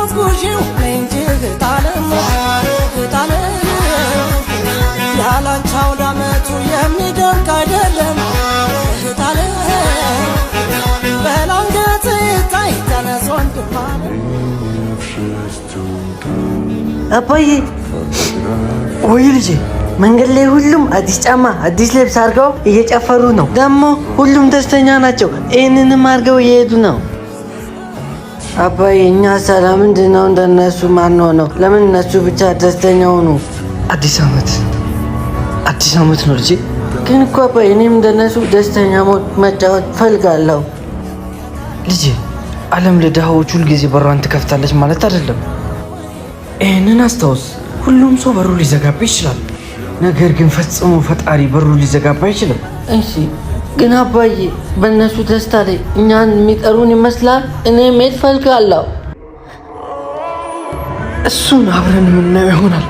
ጉርጉዢው እንጂ ግጣለም ያላንቻው ዳመቱ የሚደንቅ አይደለም ግጣለም በላንገት ታይ ተነስ ወንድም አባዬ ወይ ልጄ መንገድ ላይ ሁሉም አዲስ ጫማ አዲስ ልብስ አድርገው እየጨፈሩ ነው። ደግሞ ሁሉም ደስተኛ ናቸው። ይህንንም አድርገው እየሄዱ ነው። አባዬ እኛ ሰላም ምንድነው እንደነሱ ማን ሆነው? ለምን እነሱ ብቻ ደስተኛ ሆኑ? አዲስ ዓመት ነው ልጄ። ግን እኮ አባዬ እኔም እንደነሱ ደስተኛ መጫወት ፈልጋለሁ። ልጄ ዓለም ለድሃዎች ሁልጊዜ በሯን ትከፍታለች ማለት አይደለም። ይህንን አስታውስ። ሁሉም ሰው በሩ ሊዘጋባ ይችላል። ነገር ግን ፈጽሞ ፈጣሪ በሩ ሊዘጋባ አይችልም። እሺ ግን አባዬ በእነሱ ደስታ ላይ እኛን የሚጠሩን ይመስላል። እኔ መሄድ ፈልጋለሁ። እሱን አብረን የምናየው ይሆናል።